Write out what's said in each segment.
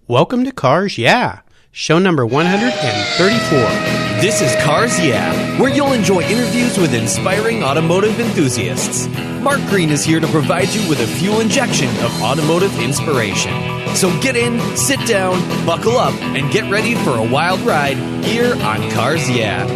Welcome to Cars Yeah, show number 134. This is Cars Yeah, where you'll enjoy interviews with inspiring automotive enthusiasts. Mark Green is here to provide you with a fuel injection of automotive inspiration. So get in, sit down, buckle up, and get ready for a wild ride here on Cars Yeah.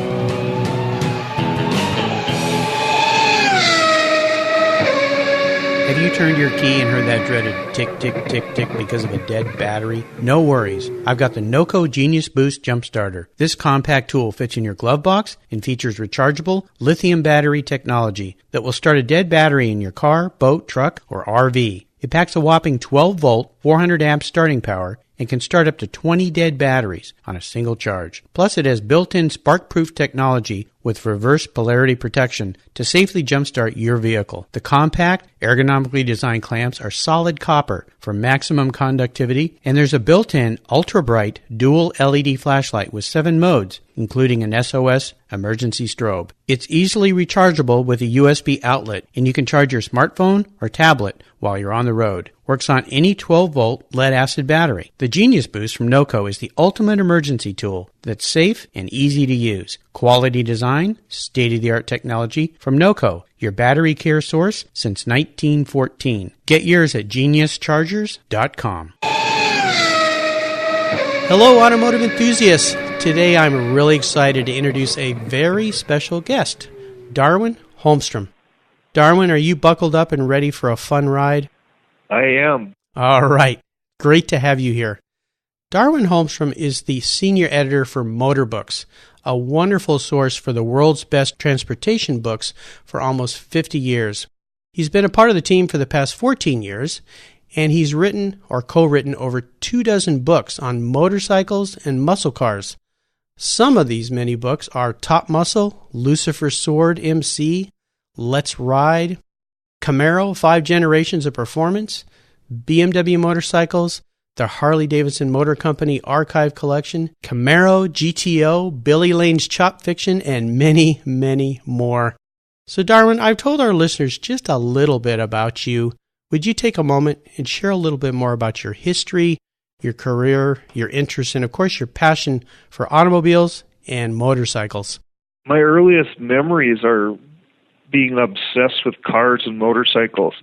Have you turned your key and heard that dreaded tick, tick, tick, tick because of a dead battery? No worries. I've got the NOCO Genius Boost Jump Starter. This compact tool fits in your glove box and features rechargeable lithium battery technology that will start a dead battery in your car, boat, truck, or RV. It packs a whopping 12-volt, 400-amp starting power and can start up to 20 dead batteries on a single charge. Plus, it has built-in spark-proof technology with reverse polarity protection to safely jumpstart your vehicle. The compact, ergonomically designed clamps are solid copper for maximum conductivity, and there's a built-in ultra-bright dual LED flashlight with 7 modes, including an SOS emergency strobe. It's easily rechargeable with a USB outlet, and you can charge your smartphone or tablet while you're on the road. Works on any 12-volt lead-acid battery. The Genius Boost from NOCO is the ultimate emergency tool that's safe and easy to use. Quality design, state-of-the-art technology from NOCO, your battery care source since 1914. Get yours at geniuschargers.com. Hello, automotive enthusiasts. Today I'm really excited to introduce a very special guest, Darwin Holmstrom. Darwin, are you buckled up and ready for a fun ride? I am. All right. Great to have you here. Darwin Holmstrom is the senior editor for Motorbooks, a wonderful source for the world's best transportation books for almost 50 years. He's been a part of the team for the past 14 years, and he's written or co-written over 24 books on motorcycles and muscle cars. Some of these many books are Top Muscle, Lucifer Sword MC, Let's Ride, Camaro, 5 Generations of Performance, BMW Motorcycles, the Harley-Davidson Motor Company Archive Collection, Camaro, GTO, Billy Lane's Chop Fiction, and many, many more. So Darwin, I've told our listeners just a little bit about you. Would you take a moment and share a little bit more about your history, your career, your interests, and of course your passion for automobiles and motorcycles? My earliest memories are being obsessed with cars and motorcycles.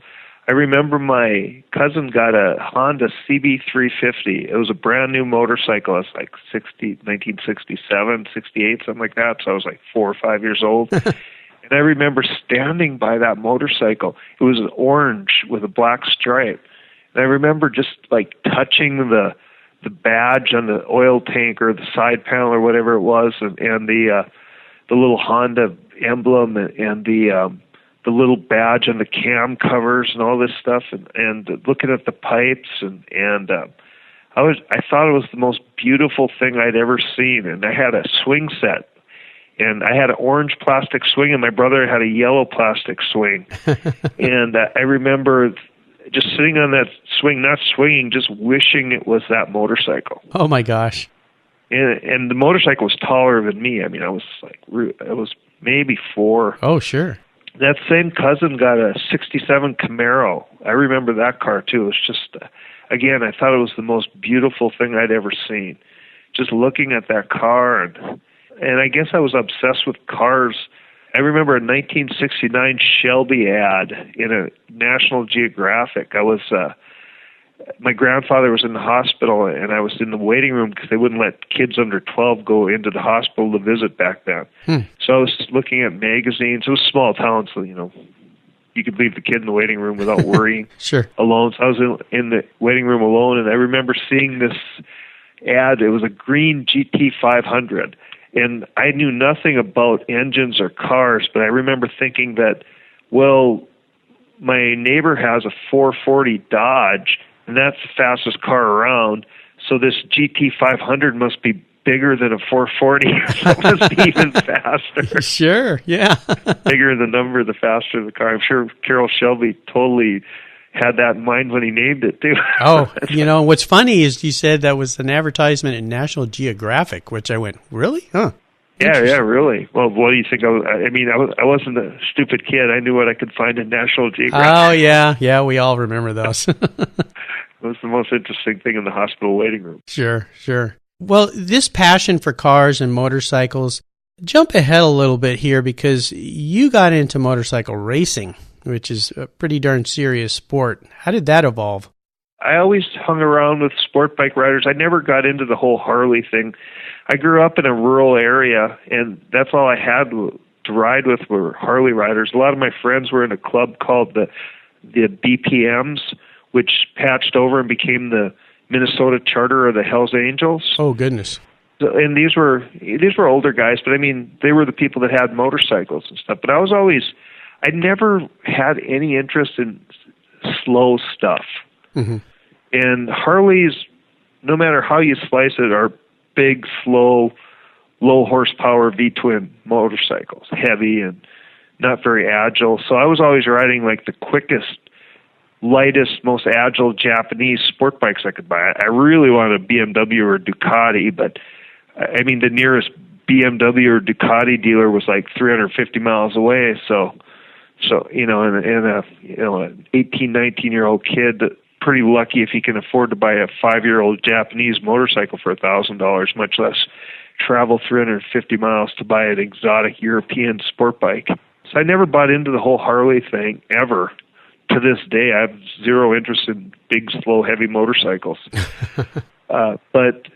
I remember my cousin got a Honda CB350. It was a brand new motorcycle. It was like 1967, 68, something like that. So I was like 4 or 5 years old. And I remember standing by that motorcycle. It was orange with a black stripe. And I remember just like touching the badge on the oil tank or the side panel or whatever it was, and the little Honda emblem and the little badge on the cam covers and all this stuff, and looking at the pipes and I thought it was the most beautiful thing I'd ever seen. And I had a swing set, and I had an orange plastic swing, and my brother had a yellow plastic swing. And I remember just sitting on that swing, not swinging, just wishing it was that motorcycle. Oh my gosh. And the motorcycle was taller than me. I mean, I was maybe 4. Oh, sure. That same cousin got a 67 Camaro. I remember that car too. It was just, again, I thought it was the most beautiful thing I'd ever seen. Just looking at that car, and I guess I was obsessed with cars. I remember a 1969 Shelby ad in a National Geographic. My grandfather was in the hospital, and I was in the waiting room because they wouldn't let kids under 12 go into the hospital to visit back then. So I was just looking at magazines. It was a small town, so, you could leave the kid in the waiting room without worrying. Sure. Alone. So I was in the waiting room alone, and I remember seeing this ad. It was a green GT500, and I knew nothing about engines or cars, but I remember thinking that, well, my neighbor has a 440 Dodge, and that's the fastest car around. So this GT500 must be bigger than a 440. So it must be even faster. Sure, yeah. Bigger the number, the faster the car. I'm sure Carroll Shelby totally had that in mind when he named it, too. Oh, what's funny is you said that was an advertisement in National Geographic, which I went, really? Huh. Yeah, really. Well, what do you think? I wasn't a stupid kid. I knew what I could find in National Geographic. Oh, yeah, we all remember those. It was the most interesting thing in the hospital waiting room. Sure, sure. Well, this passion for cars and motorcycles, jump ahead a little bit here because you got into motorcycle racing, which is a pretty darn serious sport. How did that evolve? I always hung around with sport bike riders. I never got into the whole Harley thing. I grew up in a rural area, and that's all I had to ride with were Harley riders. A lot of my friends were in a club called the BPMs, which patched over and became the Minnesota charter of the Hells Angels. Oh, goodness. And these were older guys, but I mean, they were the people that had motorcycles and stuff. But I never had any interest in slow stuff. Mm-hmm. And Harleys, no matter how you slice it, are big, slow, low horsepower V-twin motorcycles, heavy and not very agile. So I was always riding like the quickest, lightest, most agile Japanese sport bikes I could buy. I really wanted a BMW or a Ducati, but I mean, the nearest BMW or Ducati dealer was like 350 miles away. So an 18, 19-year-old kid, pretty lucky if he can afford to buy a 5-year-old Japanese motorcycle for $1,000, much less travel 350 miles to buy an exotic European sport bike. So I never bought into the whole Harley thing ever. To this day, I have zero interest in big, slow, heavy motorcycles. But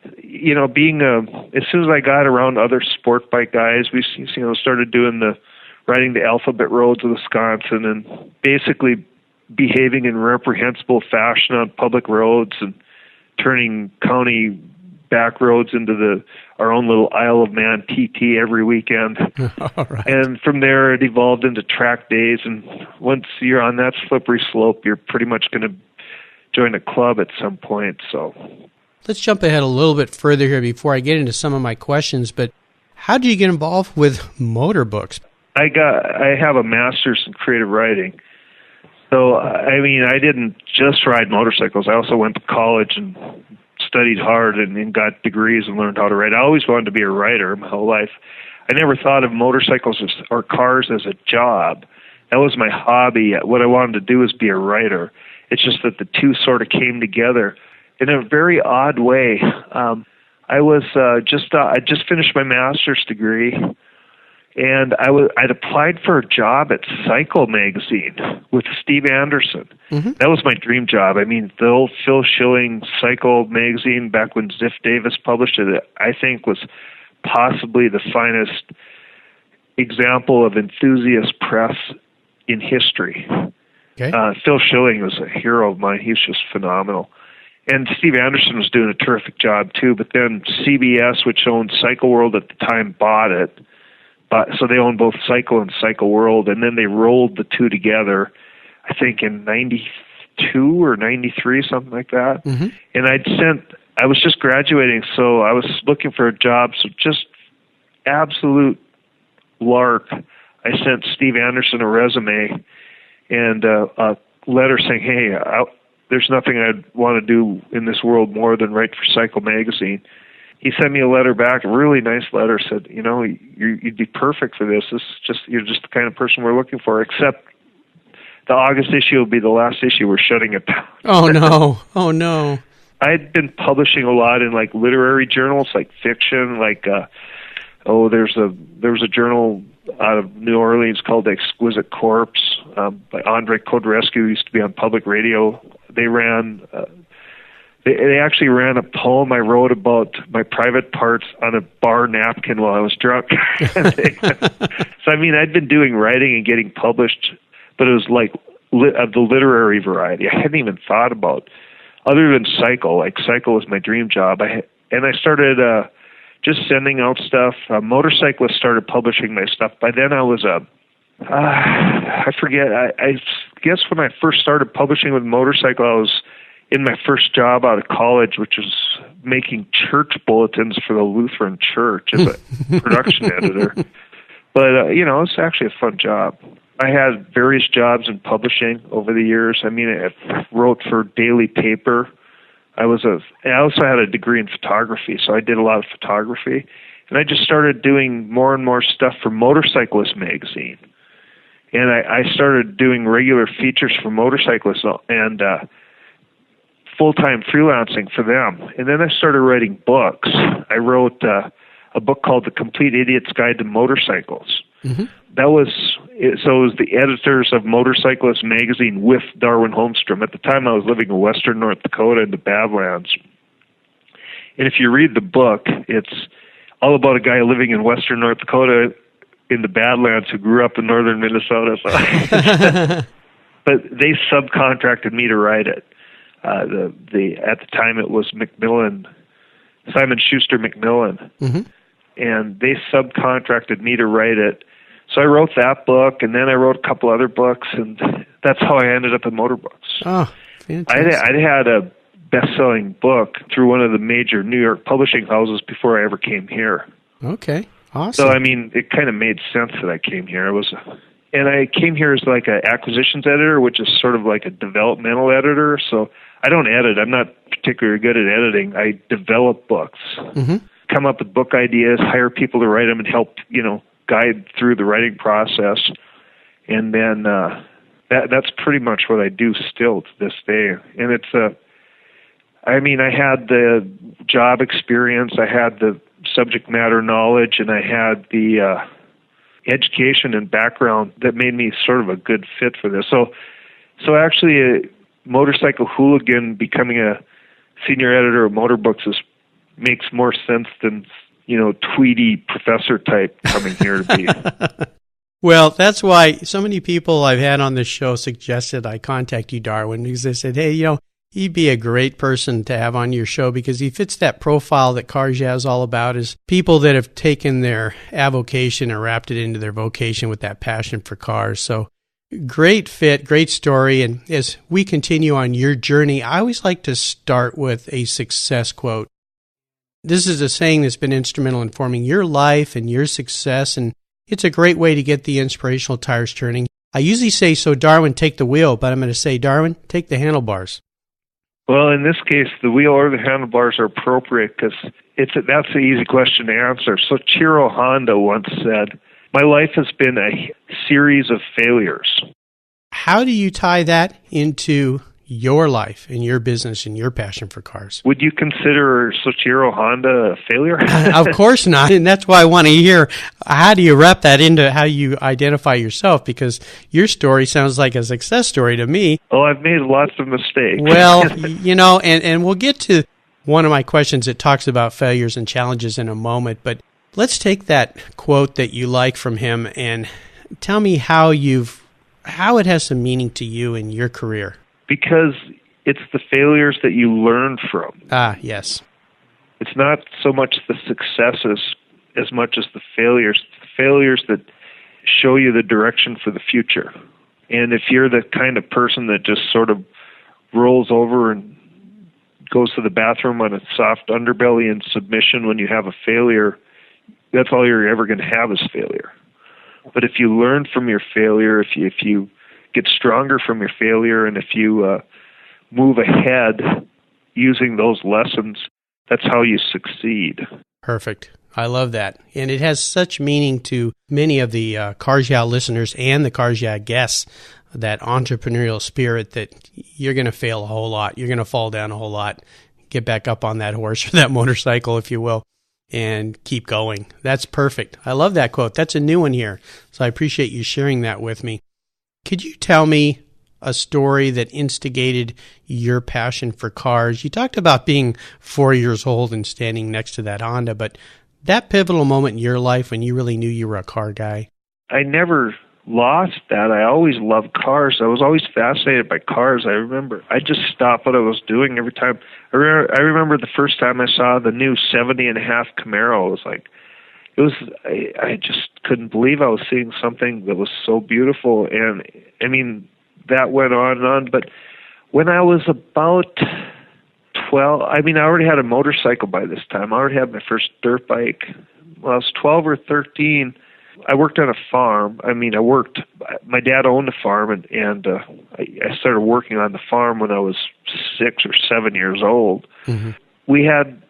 as soon as I got around other sport bike guys, we started riding the alphabet roads of Wisconsin and basically behaving in reprehensible fashion on public roads and turning county back roads into our own little Isle of Man TT every weekend. All right. And from there it evolved into track days, and once you're on that slippery slope, you're pretty much going to join a club at some point. So let's jump ahead a little bit further here before I get into some of my questions, but how did you get involved with Motorbooks? I have a master's in creative writing. So, I mean, I didn't just ride motorcycles. I also went to college and studied hard and got degrees and learned how to write. I always wanted to be a writer my whole life. I never thought of motorcycles or cars as a job. That was my hobby. What I wanted to do was be a writer. It's just that the two sort of came together in a very odd way. I just finished my master's degree, and I'd applied for a job at Cycle magazine with Steve Anderson. Mm-hmm. That was my dream job. I mean, the old Phil Schilling Cycle magazine, back when Ziff Davis published it, I think was possibly the finest example of enthusiast press in history. Okay. Phil Schilling was a hero of mine. He was just phenomenal. And Steve Anderson was doing a terrific job too, but then CBS, which owned Cycle World at the time, bought it. So they owned both Cycle and Cycle World, and then they rolled the two together, I think in 92 or 93, something like that. Mm-hmm. And I was just graduating, so I was looking for a job, so just absolute lark. I sent Steve Anderson a resume and a letter saying, hey, there's nothing I'd want to do in this world more than write for Cycle magazine. He sent me a letter back, a really nice letter, said, you'd be perfect for this. You're just the kind of person we're looking for, except the August issue will be the last issue. We're shutting it down. Oh, no. Oh, no. I'd been publishing a lot in like literary journals, like fiction, like, there was a journal out of New Orleans called The Exquisite Corpse by Andre Coderescu, who used to be on public radio. They actually ran a poem I wrote about my private parts on a bar napkin while I was drunk. So, I mean, I'd been doing writing and getting published, but it was like of the literary variety. I hadn't even thought about, other than Cycle. Like, Cycle was my dream job. I started just sending out stuff. Motorcyclists started publishing my stuff. By then I was I forget. I guess when I first started publishing with Motorcycle, I was in my first job out of college, which was making church bulletins for the Lutheran Church as a production editor. But, it's actually a fun job. I had various jobs in publishing over the years. I mean, I wrote for daily paper. I also had a degree in photography, so I did a lot of photography. And I just started doing more and more stuff for Motorcyclist magazine. And I started doing regular features for motorcyclists, and full-time freelancing for them. And then I started writing books. I wrote a book called The Complete Idiot's Guide to Motorcycles. Mm-hmm. It was the editors of Motorcyclist magazine with Darwin Holmstrom. At the time, I was living in western North Dakota in the Badlands. And if you read the book, it's all about a guy living in western North Dakota in the Badlands who grew up in northern Minnesota. So but they subcontracted me to write it. At the time, it was Macmillan, Simon Schuster Macmillan. Mm-hmm. And they subcontracted me to write it. So I wrote that book, and then I wrote a couple other books, and that's how I ended up in Motorbooks. Oh, fantastic. I had a best-selling book through one of the major New York publishing houses before I ever came here. Okay, awesome. So, I mean, it kind of made sense that I came here. And I came here as like an acquisitions editor, which is sort of like a developmental editor. So I don't edit. I'm not particularly good at editing. I develop books. Mm-hmm. Come up with book ideas, hire people to write them, and help, guide through the writing process. And then that's pretty much what I do still to this day. And it's I had the job experience, I had the subject matter knowledge, and I had the education and background that made me sort of a good fit for this. So actually, a motorcycle hooligan becoming a senior editor of Motorbooks makes more sense than, Tweety professor type coming here to be. Well, that's why so many people I've had on this show suggested I contact you, Darwin, because they said, hey, he'd be a great person to have on your show because he fits that profile that Cars Yeah is all about, is people that have taken their avocation and wrapped it into their vocation with that passion for cars. So great fit, great story. And as we continue on your journey, I always like to start with a success quote. This is a saying that's been instrumental in forming your life and your success, and it's a great way to get the inspirational tires turning. I usually say, so Darwin, take the wheel, but I'm going to say, Darwin, take the handlebars. Well, in this case, the wheel or the handlebars are appropriate because that's an easy question to answer. So Chiro Honda once said, my life has been a series of failures. How do you tie that into your life and your business and your passion for cars? Would you consider Soichiro Honda a failure? Of course not. And that's why I want to hear, how do you wrap that into how you identify yourself? Because your story sounds like a success story to me. Oh, I've made lots of mistakes. Well, and we'll get to one of my questions that talks about failures and challenges in a moment. But let's take that quote that you like from him and tell me how it has some meaning to you in your career. Because it's the failures that you learn from. Ah, yes. It's not so much the successes as much as the failures. The failures that show you the direction for the future. And if you're the kind of person that just sort of rolls over and goes to the bathroom on a soft underbelly in submission when you have a failure, that's all you're ever going to have is failure. But if you learn from your failure, if you get stronger from your failure, and if you move ahead using those lessons, that's how you succeed. Perfect. I love that. And it has such meaning to many of the Cars Yeah listeners and the Cars Yeah guests, that entrepreneurial spirit that you're going to fail a whole lot. You're going to fall down a whole lot. Get back up on that horse or that motorcycle, if you will, and keep going. That's perfect. I love that quote. That's a new one here. So I appreciate you sharing that with me. Could you tell me a story that instigated your passion for cars? You talked about being 4 years old and standing next to that Honda, but that pivotal moment in your life when you really knew you were a car guy? I never lost that. I always loved cars. I was always fascinated by cars. I remember I just stopped what I was doing every time. I remember the first time I saw the new 70.5 Camaro. I just couldn't believe I was seeing something that was so beautiful. And I mean, that went on and on. But when I was about 12, I already had a motorcycle by this time. I already had my first dirt bike. When I was 12 or 13, I worked on a farm. My dad owned a farm, and I started working on the farm when I was 6 or 7 years old. Mm-hmm. We had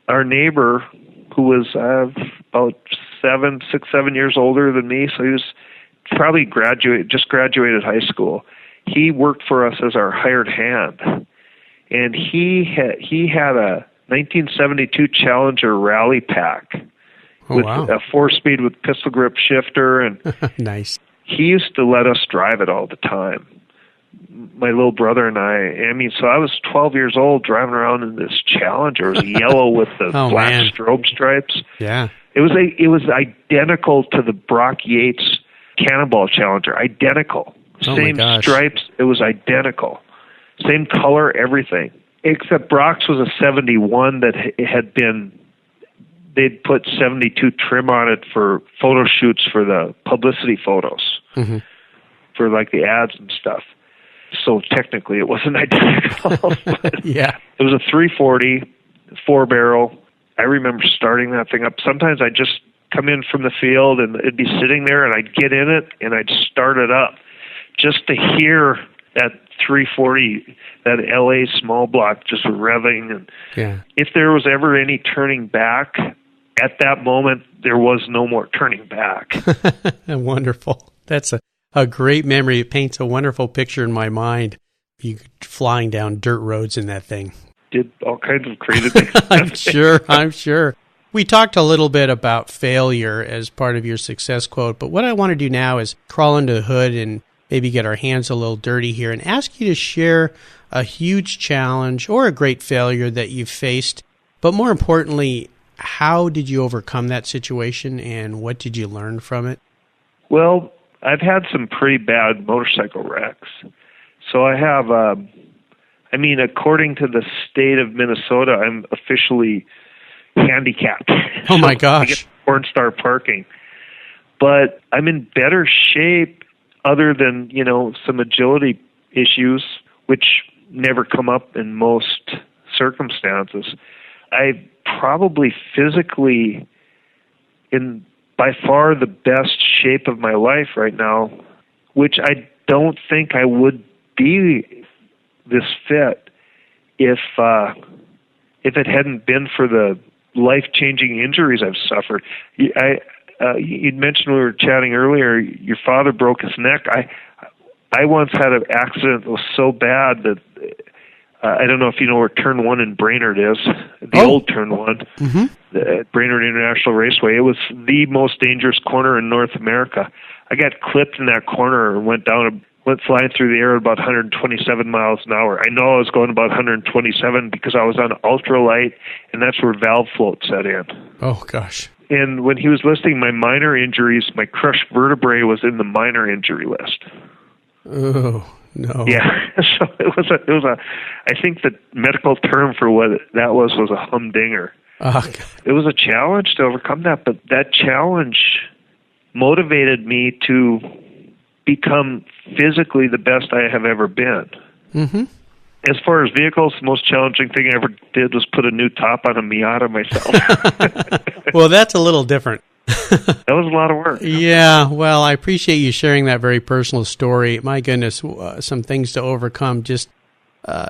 our neighbor who was about 7 years older than me, so he was probably just graduated high school. He worked for us as our hired hand, and he had a 1972 Challenger Rally Pack with a 4-speed with pistol grip shifter, and nice. He used to let us drive it all the time. My little brother and I mean, so I was 12 years old driving around in this Challenger. It was yellow with the black strobe stripes. Yeah. It was identical to the Brock Yates Cannonball Challenger. Identical. Same stripes. It was identical. Same color, everything. Except Brock's was a 71 that had been, they'd put 72 trim on it for photo shoots for the publicity photos, for like the ads and stuff. So technically it wasn't identical. Yeah. It was a 340, 4-barrel. I remember starting that thing up. Sometimes I'd just come in from the field and it'd be sitting there, and I'd get in it and I'd start it up just to hear that 340, that LA small block just revving. And if there was ever any turning back, at that moment, there was no more turning back. Wonderful. That's a great memory. It paints a wonderful picture in my mind. You flying down dirt roads in that thing. Did all kinds of crazy things. I'm sure. We talked a little bit about failure as part of your success quote, but what I want to do now is crawl under the hood and maybe get our hands a little dirty here and ask you to share a huge challenge or a great failure that you've faced, but more importantly, how did you overcome that situation and what did you learn from it? Well, I've had some pretty bad motorcycle wrecks. So I have, according to the state of Minnesota, I'm officially handicapped. Oh my gosh. I get porn-star parking. But I'm in better shape other than, some agility issues, which never come up in most circumstances. I probably physically in by far the best shape of my life right now, which I don't think I would be this fit if it hadn't been for the life-changing injuries I've suffered. You'd mentioned when we were chatting earlier, your father broke his neck. I once had an accident that was so bad that I don't know if you know where Turn 1 in Brainerd is, the old Turn 1, the Brainerd International Raceway. It was the most dangerous corner in North America. I got clipped in that corner and went flying through the air at about 127 miles an hour. I know I was going about 127 because I was on ultralight, and that's where valve float set in. Oh, gosh. And when he was listing my minor injuries, my crushed vertebrae was in the minor injury list. Oh, no. Yeah. So it was I think the medical term for what that was a humdinger. Oh, God. It was a challenge to overcome that, but that challenge motivated me to become physically the best I have ever been. Mm-hmm. As far as vehicles, the most challenging thing I ever did was put a new top on a Miata myself. Well, that's a little different. That was a lot of work. Yeah, well, I appreciate you sharing that very personal story. My goodness, some things to overcome, just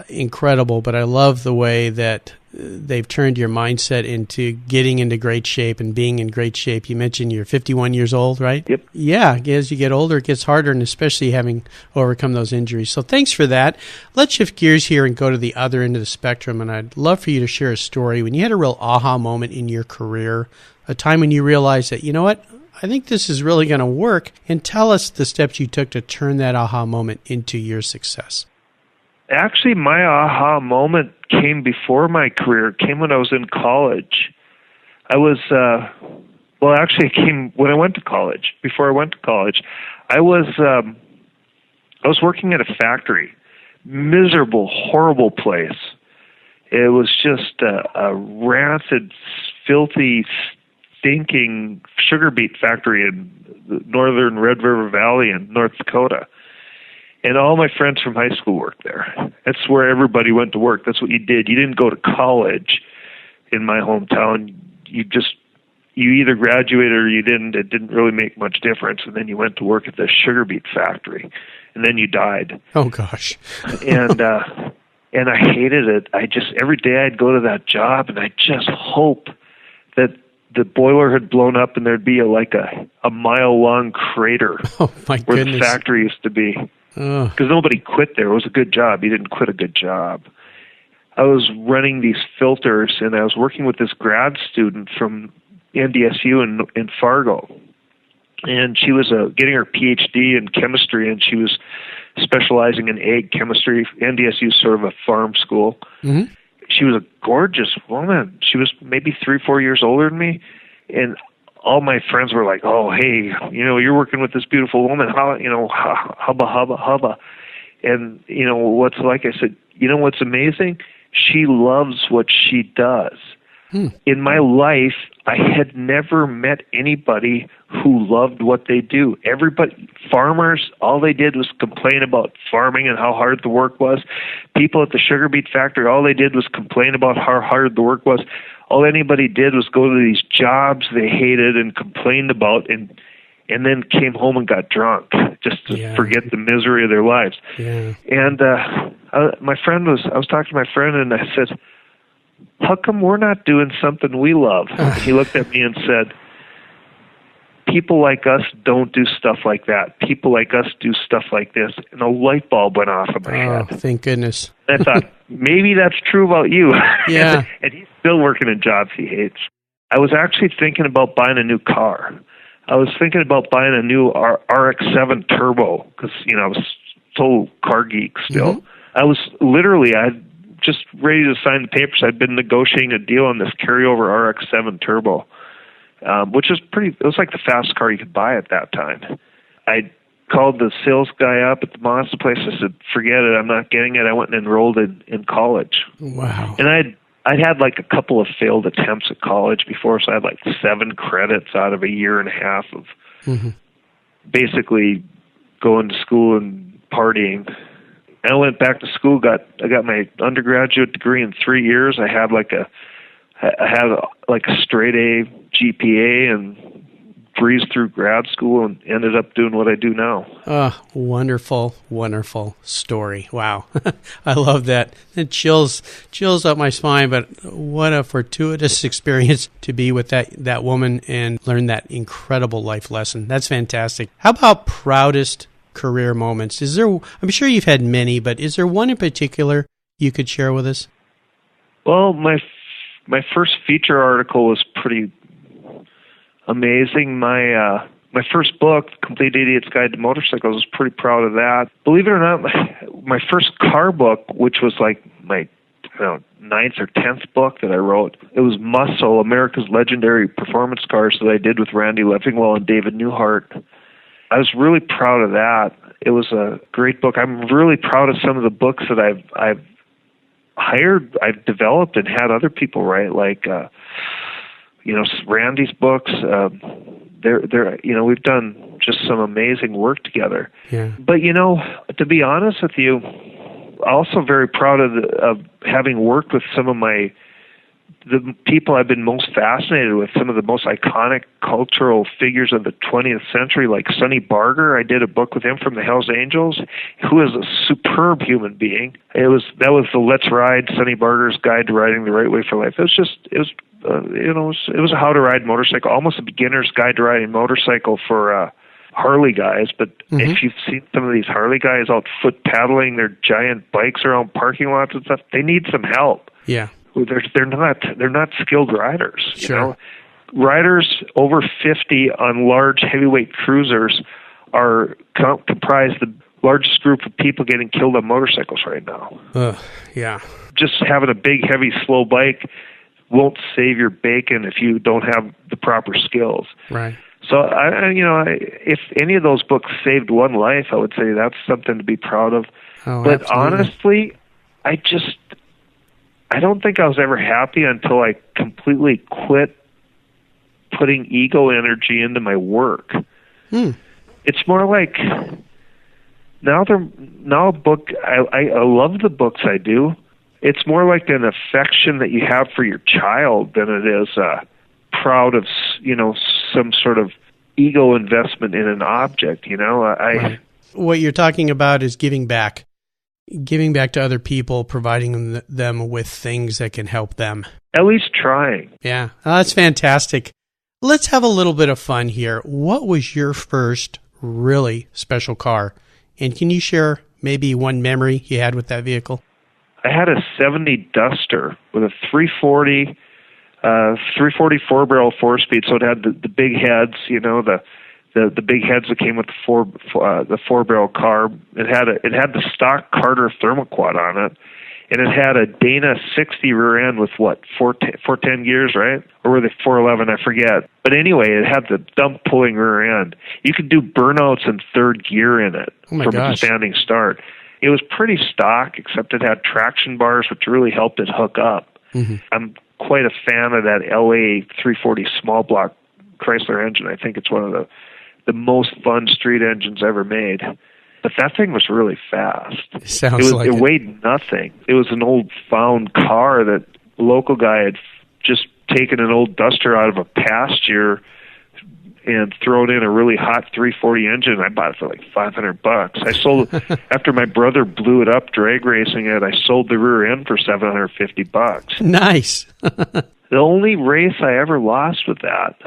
incredible. But I love the way that they've turned your mindset into getting into great shape and being in great shape. You mentioned you're 51 years old, right? Yep. Yeah, as you get older, it gets harder, and especially having overcome those injuries. So thanks for that. Let's shift gears here and go to the other end of the spectrum, and I'd love for you to share a story when you had a real aha moment in your career, a time when you realized that, you know what, I think this is really going to work, and tell us the steps you took to turn that aha moment into your success. Actually, my aha moment came before my career. It came when I was in college. It came when I went to college. Before I went to college, I was working at a factory. Miserable, horrible place. It was just a rancid, filthy, stinking sugar beet factory in the northern Red River Valley in North Dakota. And all my friends from high school worked there. That's where everybody went to work. That's what you did. You didn't go to college in my hometown. You either graduated or you didn't. It didn't really make much difference. And then you went to work at the sugar beet factory. And then you died. Oh, gosh. And I hated it. Every day I'd go to that job and I'd just hope that the boiler had blown up and there'd be a mile-long crater where the factory used to be. Because nobody quit there. It was a good job. You didn't quit a good job. I was running these filters, and I was working with this grad student from NDSU in Fargo. And she was getting her PhD in chemistry, and she was specializing in egg chemistry. NDSU is sort of a farm school. Mm-hmm. She was a gorgeous woman. She was maybe 3-4 years older than me. And all my friends were like, oh, hey, you're working with this beautiful woman. How, hubba. And, what's like, I said, what's amazing? She loves what she does. In my life, I had never met anybody who loved what they do. Farmers, all they did was complain about farming and how hard the work was. People at the sugar beet factory, all they did was complain about how hard the work was. All anybody did was go to these jobs they hated and complained about, and then came home and got drunk just to forget the misery of their lives. Yeah. And I was talking to my friend, and I said, how come we're not doing something we love? He looked at me and said, people like us don't do stuff like that. People like us do stuff like this. And a light bulb went off in my head. Oh, thank goodness. And I thought, maybe that's true about you. Yeah. And he's still working in jobs he hates. I was actually thinking about buying a new car. I was thinking about buying a new RX-7 Turbo because, I was total car geek still. Mm-hmm. I'd just ready to sign the papers. I'd been negotiating a deal on this carryover RX-7 Turbo, which was it was like the fastest car you could buy at that time. I called the sales guy up at the Mazda place. I said, forget it, I'm not getting it. I went and enrolled in college. Wow. And I'd had like a couple of failed attempts at college before, so I had like 7 credits out of a year and a half of basically going to school and partying. I went back to school. I got my undergraduate degree in 3 years. I had like a straight A GPA and breezed through grad school and ended up doing what I do now. Wonderful, wonderful story. Wow. I love that. It chills up my spine, but what a fortuitous experience to be with that woman and learn that incredible life lesson. That's fantastic. How about proudest career moments? I'm sure you've had many, but is there one in particular you could share with us? Well, my first feature article was pretty amazing. My first book, Complete Idiot's Guide to Motorcycles, I was pretty proud of that. Believe it or not, my first car book, which was like my 9th or 10th book that I wrote, it was Muscle, America's Legendary Performance Cars, that I did with Randy Leffingwell and David Newhart. I was really proud of that. It was a great book. I'm really proud of some of the books that I've developed and had other people write, like Randy's books. We've done just some amazing work together. Yeah. But to be honest with you, also very proud of having worked with some of the people I've been most fascinated with, some of the most iconic cultural figures of the 20th century, like Sonny Barger. I did a book with him from the Hells Angels, who is a superb human being. That was the Let's Ride, Sonny Barger's Guide to Riding the Right Way for Life. It was a how to ride motorcycle, almost a beginner's guide to riding motorcycle for Harley guys. But if you've seen some of these Harley guys out foot paddling their giant bikes around parking lots and stuff, they need some help. Yeah. They're not skilled riders. Sure. Riders over 50 on large heavyweight cruisers comprise the largest group of people getting killed on motorcycles right now. Yeah. Just having a big, heavy, slow bike won't save your bacon if you don't have the proper skills. Right. So if any of those books saved one life, I would say that's something to be proud of. Oh, but absolutely. Honestly, I don't think I was ever happy until I completely quit putting ego energy into my work. It's more like now a book. I love the books I do. It's more like an affection that you have for your child than it is proud of some sort of ego investment in an object. Right. What you're talking about is giving back to other people, providing them with things that can help them. At least trying. Yeah, that's fantastic. Let's have a little bit of fun here. What was your first really special car? And can you share maybe one memory you had with that vehicle? I had a 70 Duster with a 340 4-barrel 4-speed, so it had the big heads, the big heads that came with the 4-barrel carb. It had the stock Carter thermoquad on it, and it had a Dana 60 rear end with 410 gears, right? Or were they 411? I forget. But anyway, it had the dump pulling rear end. You could do burnouts in third gear in it from a standing start. It was pretty stock, except it had traction bars, which really helped it hook up. Mm-hmm. I'm quite a fan of that LA 340 small block Chrysler engine. I think it's one of the most fun street engines ever made. But that thing was really fast. It weighed nothing. It was an old found car that a local guy had just taken an old Duster out of a pasture and thrown in a really hot 340 engine. I bought it for like $500. I sold it after my brother blew it up drag racing it. I sold the rear end for $750. Nice. The only race I ever lost with that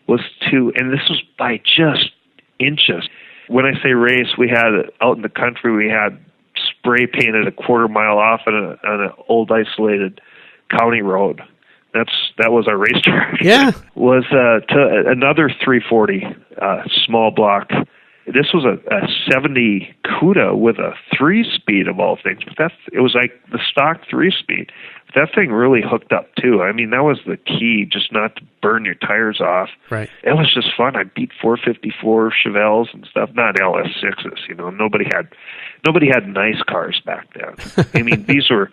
was and this was by just inches. When I say race, we had out in the country, we had spray painted a quarter mile off on an old isolated county road. That was our racetrack. Yeah. Was to another 340 small block. This was a 70 CUDA with a 3-speed of all things. But it was like the stock 3-speed. That thing really hooked up too. I mean, that was the key, just not to burn your tires off. Right. It was just fun. I beat 454 Chevelles and stuff, not LS6s. Nobody had nice cars back then. I mean, these were.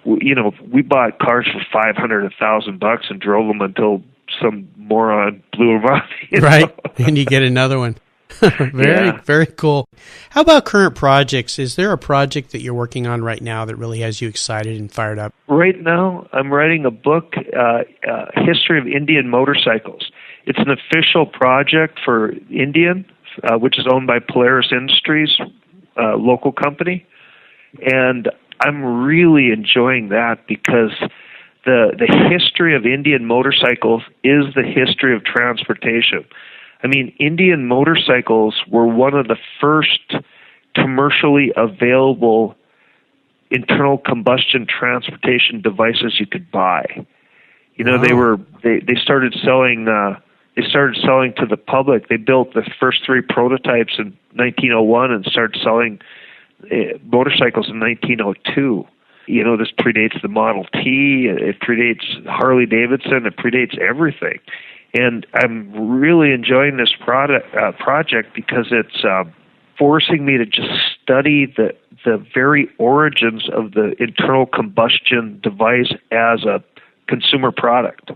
We bought cars for $500, $1,000 and drove them until some moron blew them up. Right, and you get another one. Very cool. How about current projects? Is there a project that you're working on right now that really has you excited and fired up? Right now, I'm writing a book, History of Indian Motorcycles. It's an official project for Indian, which is owned by Polaris Industries, local company, and I'm really enjoying that because the history of Indian motorcycles is the history of transportation. I mean, Indian motorcycles were one of the first commercially available internal combustion transportation devices you could buy. Wow. They started selling to the public. They built the first 3 prototypes in 1901 and started selling motorcycles in 1902. This predates the Model T, it predates Harley-Davidson, it predates everything. And I'm really enjoying this project because it's forcing me to just study the very origins of the internal combustion device as a consumer product.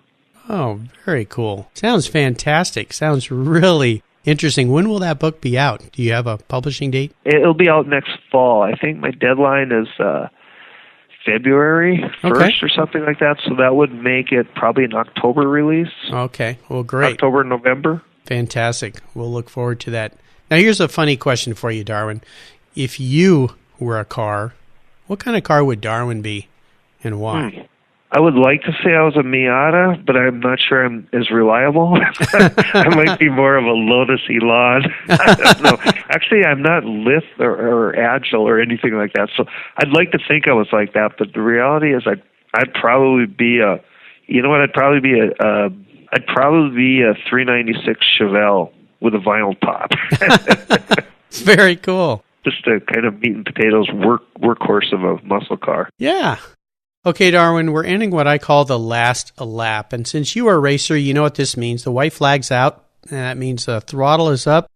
Oh, very cool. Sounds fantastic. Sounds really interesting. When will that book be out? Do you have a publishing date? It'll be out next fall. I think my deadline is February 1st or something like that. So that would make it probably an October release. Okay. Well, great. October, November. Fantastic. We'll look forward to that. Now, here's a funny question for you, Darwin. If you were a car, what kind of car would Darwin be and why? I would like to say I was a Miata, but I'm not sure I'm as reliable. I might be more of a Lotus Elan. I don't know. Actually, I'm not lithe or agile or anything like that. So I'd like to think I was like that, but the reality is I'd probably be I'd probably be a 396 Chevelle with a vinyl top. Very cool. Just a kind of meat and potatoes workhorse of a muscle car. Yeah. Okay, Darwin, we're ending what I call the last lap. And since you are a racer, you know what this means. The white flag's out, and that means the throttle is up.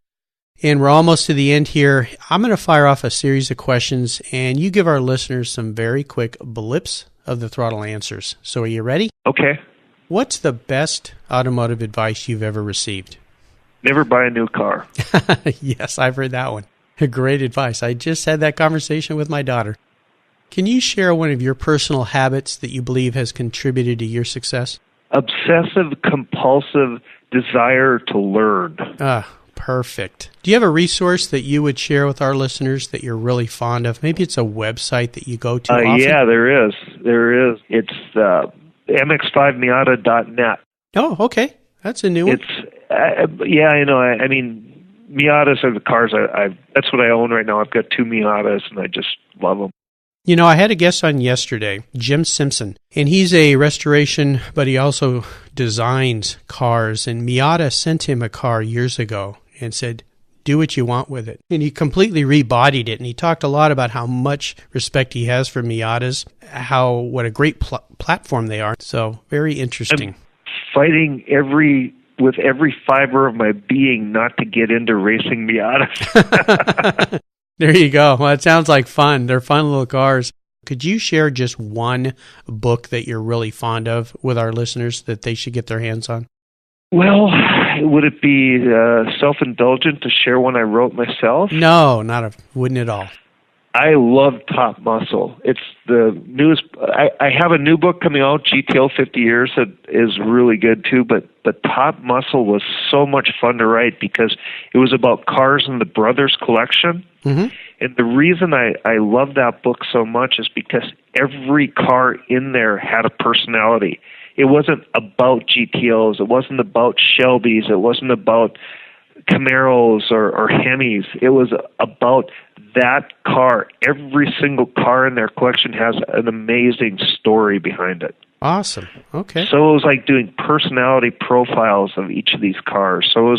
And we're almost to the end here. I'm going to fire off a series of questions, and you give our listeners some very quick blips of the throttle answers. So are you ready? Okay. What's the best automotive advice you've ever received? Never buy a new car. Yes, I've heard that one. Great advice. I just had that conversation with my daughter. Can you share one of your personal habits that you believe has contributed to your success? Obsessive-compulsive desire to learn. Perfect. Do you have a resource that you would share with our listeners that you're really fond of? Maybe it's a website that you go to often? Yeah, there is. It's mx5miata.net. Oh, okay. That's a new one. I mean, Miatas are the cars that's what I own right now. I've got 2 Miatas, and I just love them. You know, I had a guest on yesterday, Jim Simpson, and he's a restoration, but he also designs cars. And Miata sent him a car years ago and said, do what you want with it. And he completely rebodied it. And he talked a lot about how much respect he has for Miatas, what a great platform they are. So very interesting. I'm fighting with every fiber of my being not to get into racing Miatas. There you go. Well, it sounds like fun. They're fun little cars. Could you share just one book that you're really fond of with our listeners that they should get their hands on? Well, would it be self-indulgent to share one I wrote myself? No, wouldn't at all. I love Top Muscle. It's the newest. I have a new book coming out, GTL 50 Years, that is really good too. But Top Muscle was so much fun to write because it was about cars in the Brothers collection. Mm-hmm. And the reason I love that book so much is because every car in there had a personality. It wasn't about GTOs. It wasn't about Shelbys. It wasn't about Camaros or Hemis. It was about that car. Every single car in their collection has an amazing story behind it. Awesome. Okay. So it was like doing personality profiles of each of these cars. So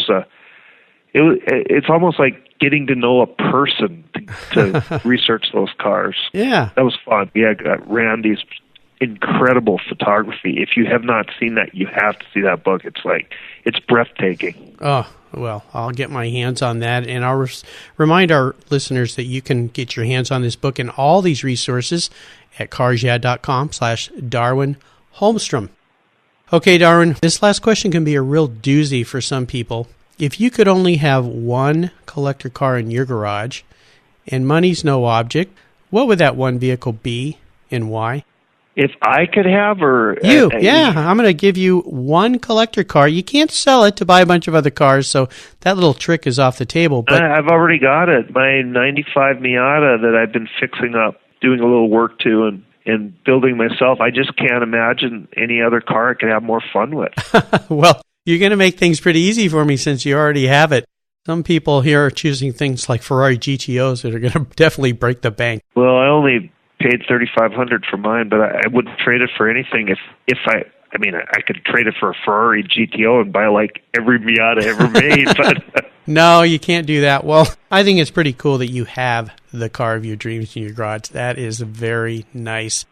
it's almost like getting to know a person to research those cars. Yeah. That was fun. Yeah, I got Randy's incredible photography. If you have not seen that, you have to see that book. It's breathtaking. Oh, well, I'll get my hands on that, and I'll remind our listeners that you can get your hands on this book and all these resources at carsyeah.com/Darwin Holmstrom. Okay, Darwin, this last question can be a real doozy for some people. If you could only have one collector car in your garage and money's no object, what would that one vehicle be and why? If I could have, or you, I'm going to give you one collector car. You can't sell it to buy a bunch of other cars, so that little trick is off the table. But I've already got it. My 95 Miata that I've been fixing up, doing a little work to, and building myself. I just can't imagine any other car I could have more fun with. Well, you're going to make things pretty easy for me since you already have it. Some people here are choosing things like Ferrari GTOs that are going to definitely break the bank. Well, I only paid $3,500 for mine, but I wouldn't trade it for anything. If I could trade it for a Ferrari GTO and buy like every Miata ever made. But no, you can't do that. Well, I think it's pretty cool that you have the car of your dreams in your garage. That is very nice.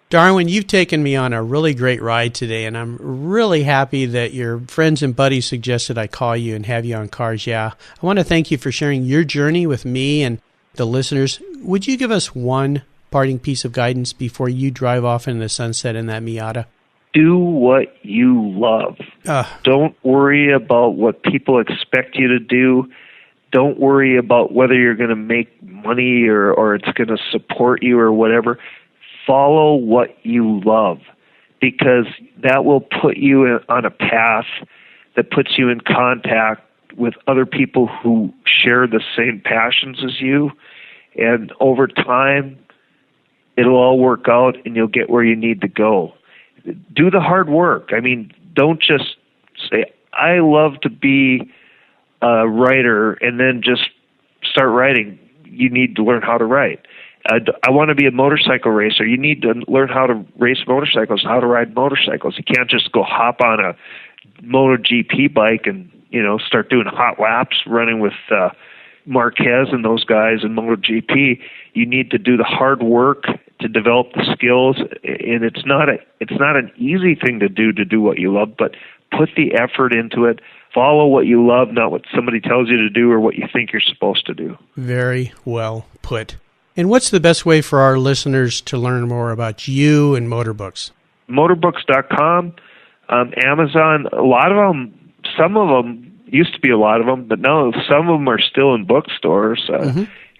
Darwin, you've taken me on a really great ride today, and I'm really happy that your friends and buddies suggested I call you and have you on Cars Yeah. I want to thank you for sharing your journey with me and the listeners. Would you give us one parting piece of guidance before you drive off into the sunset in that Miata? Do what you love. Don't worry about what people expect you to do. Don't worry about whether you're going to make money or it's going to support you or whatever. Follow what you love, because that will put you on a path that puts you in contact with other people who share the same passions as you. And over time, it'll all work out and you'll get where you need to go. Do the hard work. I mean, don't just say, I love to be a writer, and then just start writing. You need to learn how to write. I want to be a motorcycle racer. You need to learn how to race motorcycles, how to ride motorcycles. You can't just go hop on a MotoGP bike and, start doing hot laps running with Marquez and those guys in MotoGP. You need to do the hard work to develop the skills, and it's not an easy thing to do what you love, but put the effort into it. Follow what you love, not what somebody tells you to do or what you think you're supposed to do. Very well put. And what's the best way for our listeners to learn more about you and Motorbooks? Motorbooks.com, Amazon, a lot of them, some of them, used to be a lot of them, but now some of them are still in bookstores.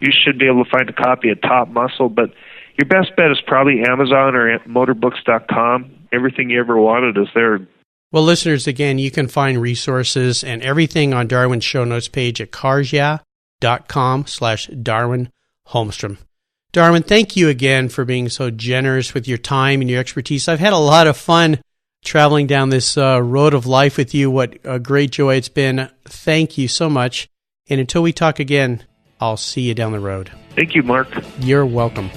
You should be able to find a copy of Top Muscle, but your best bet is probably Amazon or Motorbooks.com. Everything you ever wanted is there. Well, listeners, again, you can find resources and everything on Darwin's show notes page at carsyeah.com/Darwin Holmstrom. Darwin, thank you again for being so generous with your time and your expertise. I've had a lot of fun traveling down this road of life with you. What a great joy it's been. Thank you so much. And until we talk again, I'll see you down the road. Thank you, Mark. You're welcome.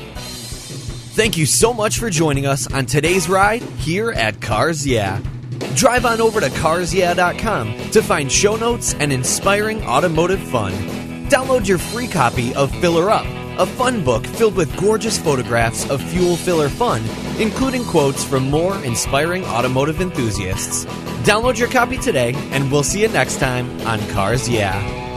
Thank you so much for joining us on today's ride here at Cars Yeah. Drive on over to carsyeah.com to find show notes and inspiring automotive fun. Download your free copy of Filler Up, a fun book filled with gorgeous photographs of fuel filler fun, including quotes from more inspiring automotive enthusiasts. Download your copy today, and we'll see you next time on Cars Yeah.